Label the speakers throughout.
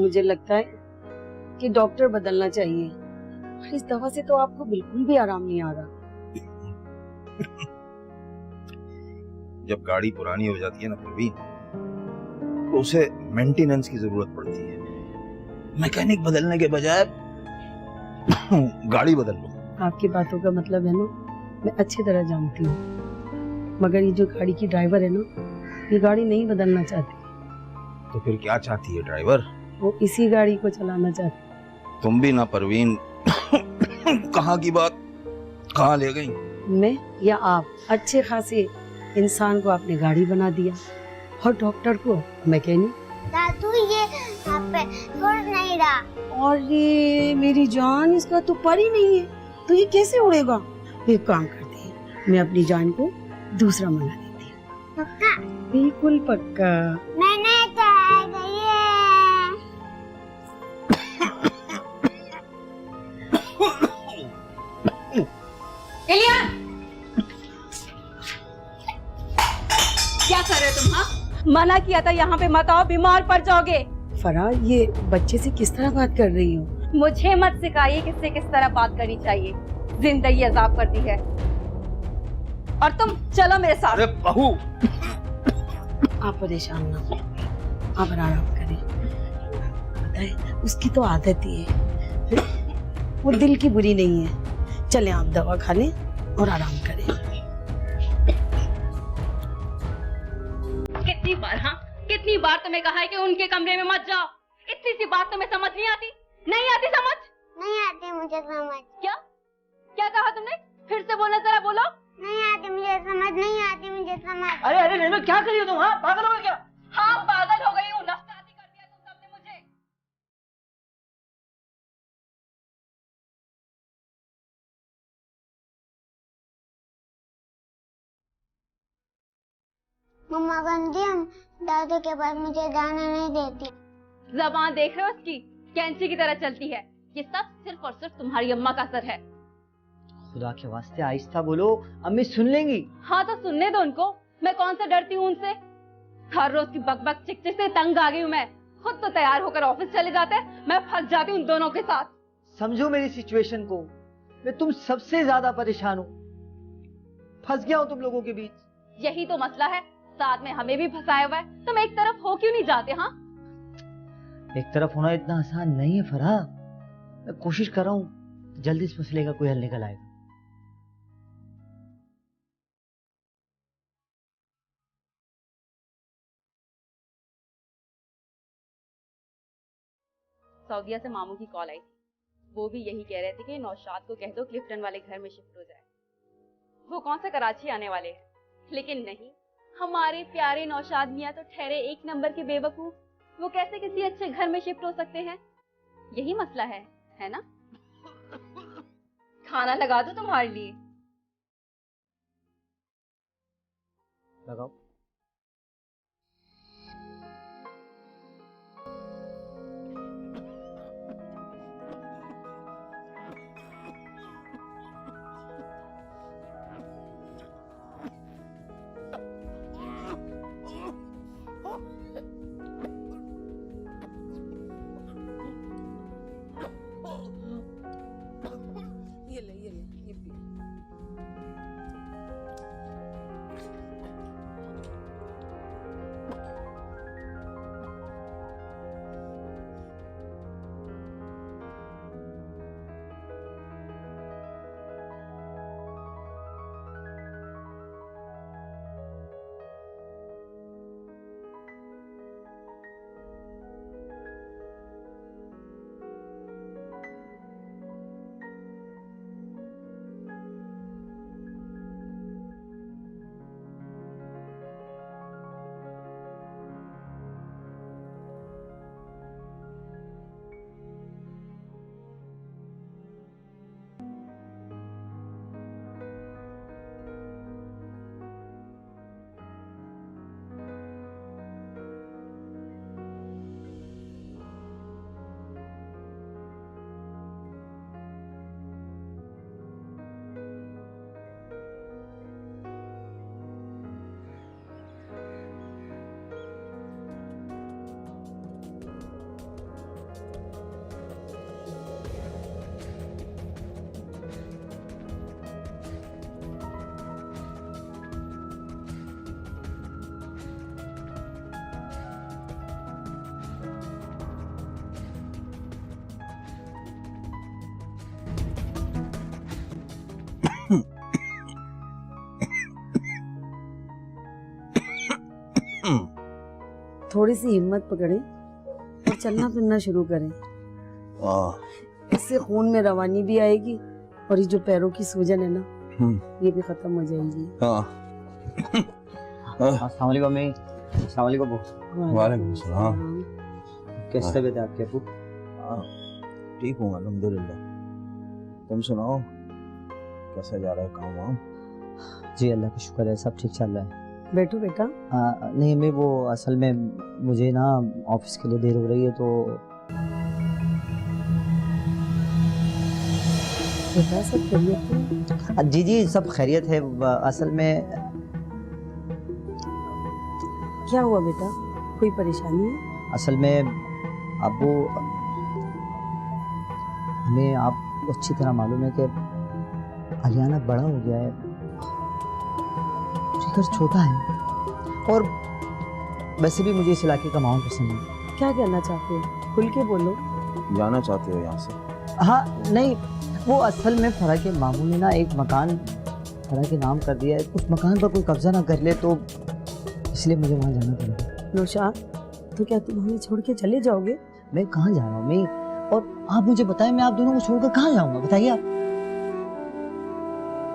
Speaker 1: मुझे लगता है कि डॉक्टर बदलना चाहिए। इस दवा से तो आपको बिल्कुल भी आराम नहीं आ रहा।
Speaker 2: जब गाड़ी पुरानी हो जाती है ना परवीन, तो उसे मेंटेनेंस की जरूरत पड़ती है। मैकेनिक बदलने के बजाय गाड़ी बदल लो।
Speaker 1: आपकी बातों का मतलब है ना, मैं अच्छी तरह जानती हूँ, मगर ये जो गाड़ी की ड्राइवर है ना, ये गाड़ी नहीं बदलना चाहती।
Speaker 2: तो फिर क्या चाहती है ड्राइवर?
Speaker 1: वो इसी गाड़ी को चलाना चाहती।
Speaker 2: तुम भी ना परवीन, कहाँ की बात कहाँ ले गई?
Speaker 1: मैं या आप अच्छे खासे इंसान को आपने गाड़ी बना दिया और डॉक्टर को मैकेनिक।
Speaker 3: दादू ये यहाँ पे उड़ नहीं रहा।
Speaker 1: और ये मेरी जान, इसका तो पर ही नहीं है, तो ये कैसे उड़ेगा? एक काम करते हैं, मैं अपनी जान को दूसरा बना देती हूँ।
Speaker 3: पक्का?
Speaker 1: बिल्कुल पक्का।
Speaker 3: मैंने ट्राई करी है।
Speaker 4: इलिया, क्या कर रहे हो तुम? हाँ, मना किया था यहाँ पे मत आओ, बीमार पड़ जाओगे।
Speaker 1: फराह, ये बच्चे से किस तरह बात कर रही हो?
Speaker 4: मुझे मत सिखाइए किससे किस तरह बात करनी चाहिए। जिंदगी अजाब कर दी है। और तुम चलो मेरे साथ।
Speaker 2: अरे बहू,
Speaker 1: आप परेशान ना हो, आप आराम करें। पता है, उसकी तो आदत ही है, वो दिल की बुरी नहीं है। चलें, आप दवा खा लें और आराम करें।
Speaker 4: कितनी बार, हाँ कितनी बार तुम्हें कहा है कि उनके कमरे में मत जाओ। इतनी सी बात तुम्हें समझ नहीं आती? नहीं आती समझ?
Speaker 3: नहीं आती मुझे समझ।
Speaker 4: क्या क्या कहा तुमने? फिर से बोलना, जरा बोलो।
Speaker 3: नहीं आती मुझे समझ, नहीं आती मुझे समझ।
Speaker 5: अरे अरे नैनो, क्या कर रही हो तुम? हाँ, पागल हो गए क्या?
Speaker 4: हाँ पागल हो गई हूँ, नफसाती कर दिया तुम सबने मुझे।
Speaker 3: मम्मा गंदी हम दादू के पास मुझे जाने नहीं देती।
Speaker 4: जबान देख रहे हो उसकी, कैंची की तरह चलती है। ये सब सिर्फ और सिर्फ तुम्हारी अम्मा का असर है।
Speaker 5: खुदा के वास्ते आहिस्ता बोलो, अम्मी सुन लेंगी।
Speaker 4: हाँ तो सुनने दो उनको, मैं कौन सा डरती हूँ उनसे। हर रोज की बकबक चिकचिक से तंग आ गई हूँ मैं। खुद तो तैयार होकर ऑफिस चले जाते हैं, मैं फंस जाती हूँ उन दोनों के साथ।
Speaker 5: समझो मेरी सिचुएशन को, मैं तुम सबसे ज्यादा परेशान हूँ। फंस गया हूँ तुम लोगों के बीच।
Speaker 4: यही तो मसला है, साथ में हमें भी फंसाया हुआ है। तुम एक तरफ हो क्यों नहीं जाते? हाँ,
Speaker 5: एक तरफ होना इतना आसान नहीं है फराह। मैं कोशिश कर रहा हूँ, जल्दी इस मसले का कोई हल निकल आएगा।
Speaker 4: सऊदीया से मामू की कॉल आई थी। वो भी यही कह रहे थे कि नौशाद को कह दो क्लिफ्टन वाले घर में शिफ्ट हो जाए। वो कौन सा कराची आने वाले हैं। लेकिन नहीं, हमारे प्यारे नौशाद मियाँ तो ठहरे एक नंबर के बेवकूफ। वो कैसे किसी अच्छे घर में शिफ्ट हो सकते हैं? यही मसला है ना? खाना लगा दो तुम्हारे लिए।
Speaker 5: लगाओ।
Speaker 1: थोड़ी सी हिम्मत पकड़ें और चलना फिरना शुरू करें। इससे खून में रवानी भी आएगी और ये जो पैरों की सूजन है ना, ये भी खत्म हो जाएगी।
Speaker 5: अस्सलाम वालेकुम मम्मी। अस्सलाम वालेकुम।
Speaker 2: वालेकुम सलाम।
Speaker 5: कैसी तबीयत है आपकी अब्बू?
Speaker 2: ठीक हूँ अल्हम्दुलिल्लाह। तुम सुनाओ, कैसा जा रहा है काम वाम?
Speaker 5: जी अल्लाह का शुक्र है, सब ठीक चल रहा है।
Speaker 1: बैठो बेटा।
Speaker 5: नहीं मैं वो असल में मुझे ना ऑफिस के लिए देर हो रही है तो।
Speaker 1: बेटा सब खैरियत है?
Speaker 5: जी जी सब खैरियत है। असल में
Speaker 1: क्या हुआ बेटा, कोई परेशानी है?
Speaker 5: असल में अब्बू, हमें आप अच्छी तरह मालूम है कि अलियाना बड़ा हो गया है, फिकर छोटा है, और वैसे भी मुझे इस इलाके का माहौल पसंद है।
Speaker 1: क्या कहना चाहते हो, खुल के बोलो।
Speaker 2: जाना चाहते हो यहाँ से?
Speaker 5: हाँ नहीं, वो असल में फरा के मामू ने ना एक मकान फरा के नाम कर दिया है, उस मकान पर कोई कब्जा ना कर ले तो इसलिए मुझे वहाँ जाना पड़ेगा।
Speaker 1: नौशाद, तो क्या तुम हमें छोड़ के चले जाओगे?
Speaker 5: मैं कहाँ जा रहा हूँ मैं, और आप मुझे बताएं मैं आप दोनों को छोड़कर कहाँ जाऊँगा, बताइए आप।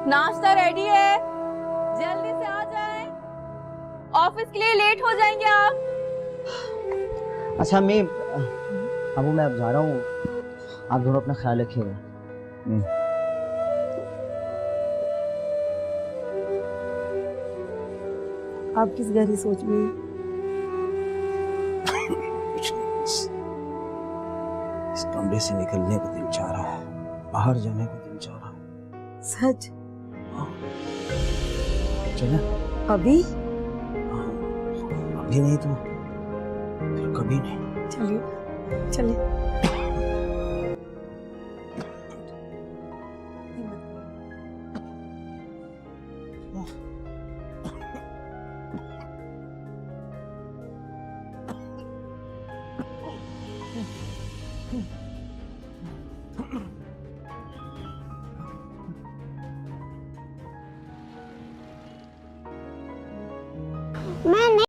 Speaker 4: नाश्ता रेडी है, जल्दी से आ जाएं, ऑफिस के लिए लेट हो जाएंगे आप।
Speaker 5: अच्छा मैं अबू मैं अब जा रहा हूँ, आप दोनों अपना ख्याल रखिएगा।
Speaker 1: आप किस गहरी सोच में हैं?
Speaker 2: इस कमरे से निकलने को दिल चाह रहा है, बाहर जाने को दिल चाह रहा है।
Speaker 1: सच?
Speaker 2: चले
Speaker 1: अभी?
Speaker 2: अभी नहीं तो फिर कभी नहीं।
Speaker 1: चलिए चलिए।
Speaker 3: मैं नहीं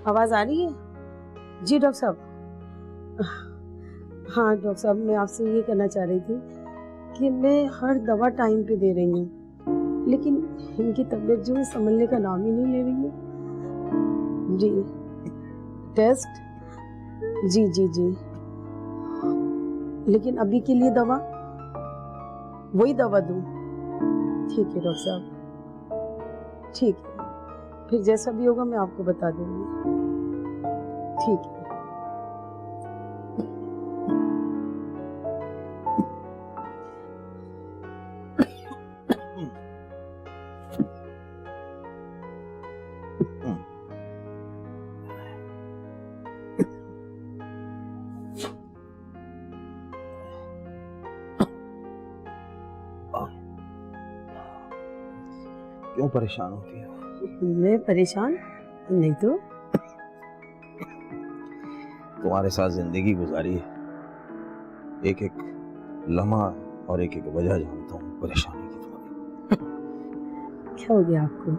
Speaker 1: आवाज आ रही है? जी डॉक्टर साहब। हाँ डॉक्टर साहब, मैं आपसे ये कहना चाह रही थी कि मैं हर दवा टाइम पे दे रही हूँ, लेकिन इनकी तबीयत जो है संभलने का नाम ही नहीं ले रही है। जी टेस्ट? जी जी जी, लेकिन अभी के लिए दवा वही दवा दूँ? ठीक है डॉक्टर साहब, ठीक है, फिर जैसा भी होगा मैं आपको बता दूंगी। ठीक है।
Speaker 2: क्यों परेशान होती हो?
Speaker 1: मैं परेशान नहीं तो।
Speaker 2: तुम्हारे साथ जिंदगी गुजारी है, एक एक लम्हा और एक एक वजह जानता हूँ परेशानी की तुम्हारी।
Speaker 1: क्या हो गया आपको?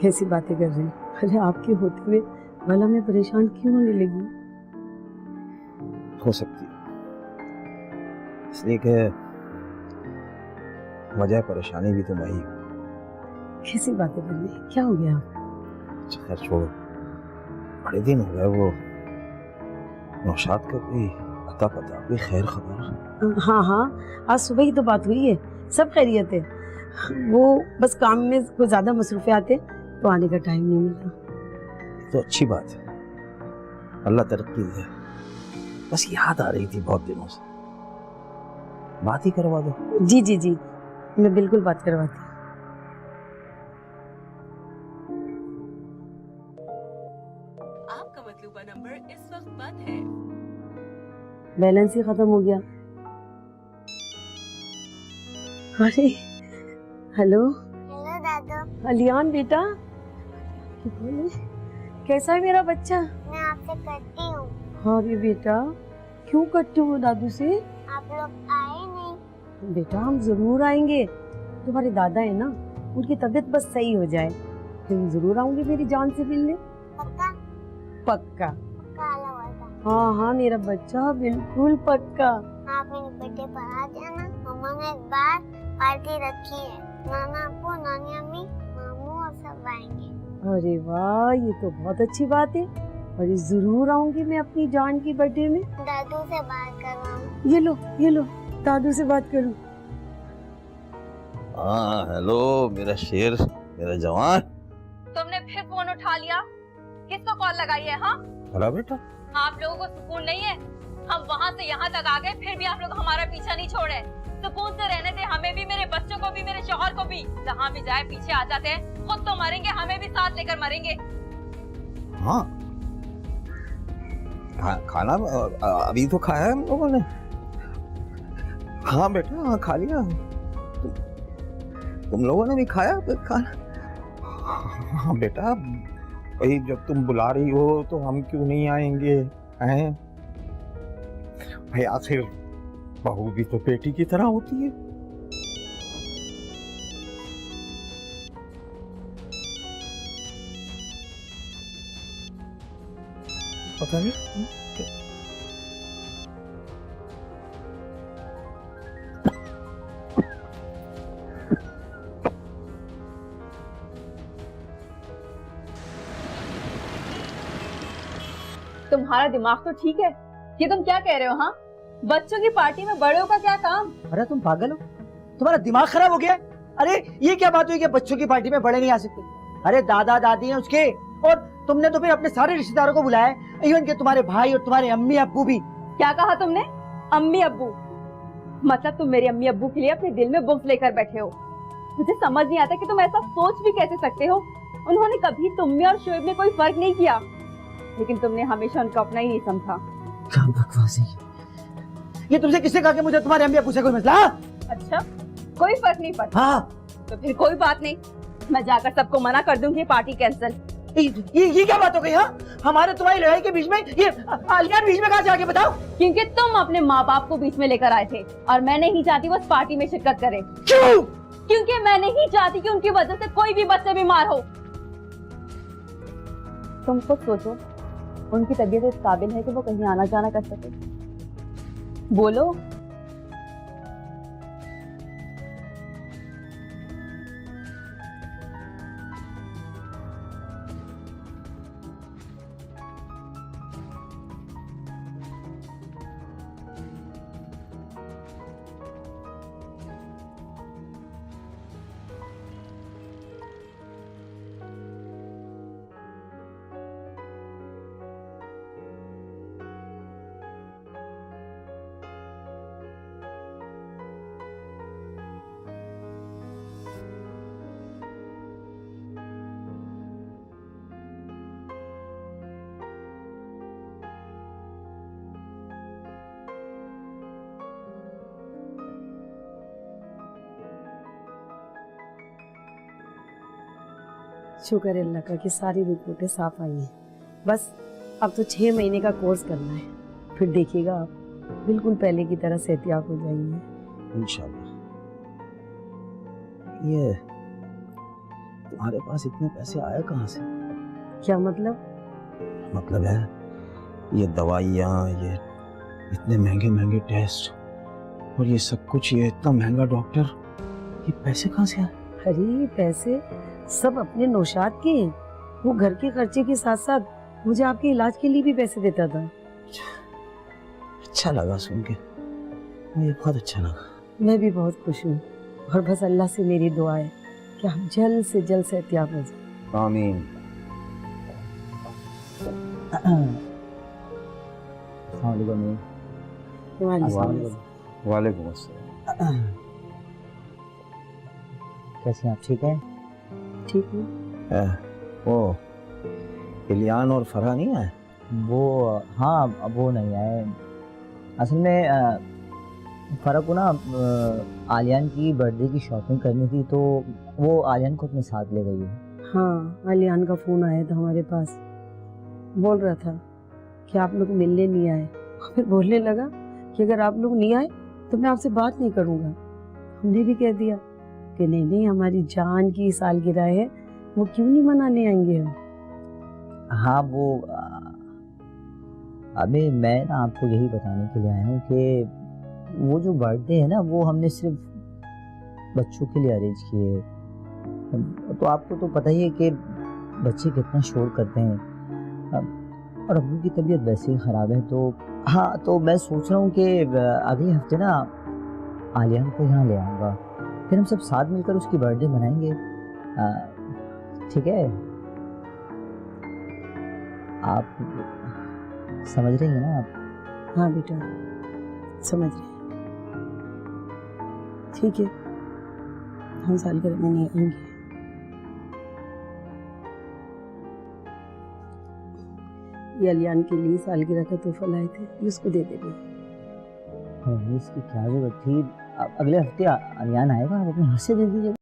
Speaker 1: कैसी बातें कर रहे हैं? अरे आपके होते हुए भला मैं परेशान क्यों होने लगी?
Speaker 2: हो सकती है, इसलिए कि वजह परेशानी भी तो मैं ही हूँ।
Speaker 1: कैसी बातें कर रहे हैं? क्या हो गया आपको?
Speaker 2: अच्छा खैर छोड़ो, बड़े दिन हो गए, वो नौशाद का कोई अता पता, कोई खैर खबर?
Speaker 1: हाँ हाँ, आज सुबह ही तो बात हुई है, सब खैरियत है। वो बस काम में कुछ ज्यादा मसरूफियात थे तो आने का टाइम नहीं मिला।
Speaker 2: तो अच्छी बात है, अल्लाह तरक्की दे। बस याद आ रही थी बहुत दिनों से, बात ही करवा दो।
Speaker 1: जी जी जी, मैं बिल्कुल बात करवाती हूँ।
Speaker 6: आपका मतलूबा नंबर इस वक्त बंद है।
Speaker 1: बैलेंस ही खत्म हो गया। अरे हेलो
Speaker 3: हेलो दादू,
Speaker 1: अलियान बेटा, बोले, कैसा है मेरा बच्चा?
Speaker 3: मैं आपसे करती हूँ।
Speaker 1: अरे बेटा, क्यों करते हो दादू से?
Speaker 3: आप लोग आए नहीं।
Speaker 1: बेटा हम जरूर आएंगे, तुम्हारे दादा है ना, उनकी तबीयत बस सही हो जाए फिर जरूर आऊंगी मेरी जान से मिलने।
Speaker 3: पक्का?
Speaker 1: पक्का।
Speaker 3: पक्का आला वादा।
Speaker 1: हाँ हाँ मेरा बच्चा, बिल्कुल पक्का।
Speaker 3: आप मेरे बर्थडे पर आ जाना। मम्मा ने इस बार पार्टी रखी है, नाना अप्पू, नानी अम्मी, मामू और सब आएंगे।
Speaker 1: अरे वाह, ये तो बहुत अच्छी बात है। अरे जरूर आऊंगी मैं अपनी जान की बर्थडे में।
Speaker 3: दादू से बात करवाऊँ?
Speaker 1: ये लो दादू से बात करूं।
Speaker 2: हाँ हेलो मेरा शेर, मेरा जवान।
Speaker 4: तुमने फिर फोन उठा लिया? किसको कॉल लगाई है? हाँ
Speaker 2: भला बेटा,
Speaker 4: आप लोगों को सुकून नहीं है? हम वहाँ से यहाँ तक आ गए, फिर भी आप लोग हमारा पीछा नहीं छोड़े। सुकून से रहने दे हमें भी, मेरे बच्चों को भी, मेरे शौहर को भी। जहाँ भी जाए पीछे आ जाते हैं, खुद तो मरेंगे, हमें भी साथ लेकर मरेंगे।
Speaker 2: हाँ खाना अभी तो खाया है हम लोगों ने। हाँ बेटा, हाँ खा लिया। तुम लोगों ने भी खाया फिर खाना? हाँ बेटा, भाई जब तुम बुला रही हो तो हम क्यों नहीं आएंगे? हैं भाई, आखिर बहू भी तो बेटी की तरह होती है। पता नहीं
Speaker 4: तुम्हारा दिमाग तो ठीक है, ये तुम क्या कह रहे हो? हाँ, बच्चों की पार्टी में बड़ों का क्या काम?
Speaker 5: अरे तुम पागल हो, तुम्हारा दिमाग खराब हो गया? अरे ये क्या बात हुई कि बच्चों की पार्टी में बड़े नहीं आ सकते? अरे दादा दादी हैं उसके, और तुमने तो फिर अपने सारे रिश्तेदारों को बुलाया है, इवन के तुम्हारे भाई और तुम्हारे अम्मी अब्बू भी।
Speaker 4: क्या कहा तुमने? अम्मी अब्बू? मतलब तुम मेरे अम्मी अब्बू के लिए अपने दिल में बुग़्ज़ लेकर बैठे हो। मुझे समझ नहीं आता कि तुम ऐसा सोच भी कैसे सकते हो। उन्होंने कभी तुम में और शोएब में कोई फर्क नहीं किया, लेकिन तुमने हमेशा उनको अपना ही नहीं समझा।
Speaker 5: क्या बकवास है ये तुमसे किसने कहा कि मुझे तुम्हारे अम्मी अब्बू से कोई मसला?
Speaker 4: अच्छा, कोई फर्क नहीं पड़ता?
Speaker 5: हाँ।
Speaker 4: तो फिर कोई बात नहीं, मैं जाकर सबको मना कर दूंगी पार्टी कैंसिल।
Speaker 5: ये क्या बात हो गई? हाँ, हमारे तुम्हारी लड़ाई के बीच में ये आलियान बीच में कहाँ से आके बताओ?
Speaker 4: क्योंकि तुम अपने माँ बाप को बीच में लेकर आए थे और मैं नहीं चाहती वो इस पार्टी में शिरकत करे।
Speaker 5: क्यों?
Speaker 4: क्योंकि मैं नहीं चाहती कि उनकी वजह से कोई भी बच्चा बीमार हो। तुम खुद सोचो, उनकी तबीयत इस काबिल है कि वो कहीं आना जाना कर सके? बोलो।
Speaker 1: शुक्र है अल्लाह का कि सारी रिपोर्टें साफ आई हैं। बस अब तो 6 महीने का कोर्स करना है, फिर देखिएगा आप बिल्कुल पहले की तरह सेहतियाब हो जाएंगे।
Speaker 2: इंशाल्लाह। ये तुम्हारे पास इतने पैसे आए कहाँ से?
Speaker 1: क्या मतलब?
Speaker 2: मतलब है ये दवाइयाँ, ये इतने महंगे महंगे टेस्ट और ये सब कुछ, ये इतना महंगा डॉक्टर, ये पैसे कहाँ से आए?
Speaker 1: अरे पैसे सब अपने नौशाद के हैं। वो घर के खर्चे के साथ साथ मुझे आपके इलाज के लिए भी पैसे देता था।
Speaker 2: अच्छा लगा सुन के, मुझे बहुत अच्छा लगा।
Speaker 1: मैं भी बहुत खुश हूँ और बस अल्लाह से मेरी दुआ है कि हम जल्द से जल्द सेहतियाब हो जाए।
Speaker 2: आमीन। वालेकुम अस्सलाम।
Speaker 5: कैसे हैं आप? ठीक है?
Speaker 1: ठीक हूँ।
Speaker 2: वो इलियान और फरहा नहीं आए?
Speaker 5: वो हाँ, वो नहीं आए। असल में फ़रक को ना आलियान की बर्थडे की शॉपिंग करनी थी, तो वो आलियान को अपने साथ ले गई है।
Speaker 1: हाँ, अलियान का फ़ोन आया था हमारे पास, बोल रहा था कि आप लोग मिलने नहीं आए। फिर बोलने लगा कि अगर आप लोग नहीं आए तो मैं आपसे बात नहीं करूँगा। हमने भी कह दिया कि नहीं नहीं, हमारी जान की सालगिरह है, वो क्यों नहीं मनाने आएंगे हम।
Speaker 5: हाँ, वो अभी मैं ना आपको यही बताने के लिए आया हूँ कि वो जो बर्थडे है ना, वो हमने सिर्फ बच्चों के लिए अरेंज किए। तो आपको तो पता ही है कि बच्चे कितना शोर करते हैं, और अब्बू की तबीयत वैसे ही ख़राब है। तो हाँ, तो मैं सोच रहा हूँ कि अगले हफ्ते ना आलियान को यहाँ ले आऊँगा, फिर हम सब साथ मिलकर उसकी बर्थडे मनाएंगे। ठीक है? आप समझ रही हैं ना आप?
Speaker 1: हाँ बेटा, समझ रहे हैं। ठीक है, हम सालगिरह में नहीं आएंगे। ये अलियान के लिए सालगिरह का तोहफा लाए थे, ये उसको दे देना।
Speaker 5: इसकी क्या जरूरत थी? अगले हफ्ते अलियान आएगा, आप अपने हाथ से दे दीजिएगा।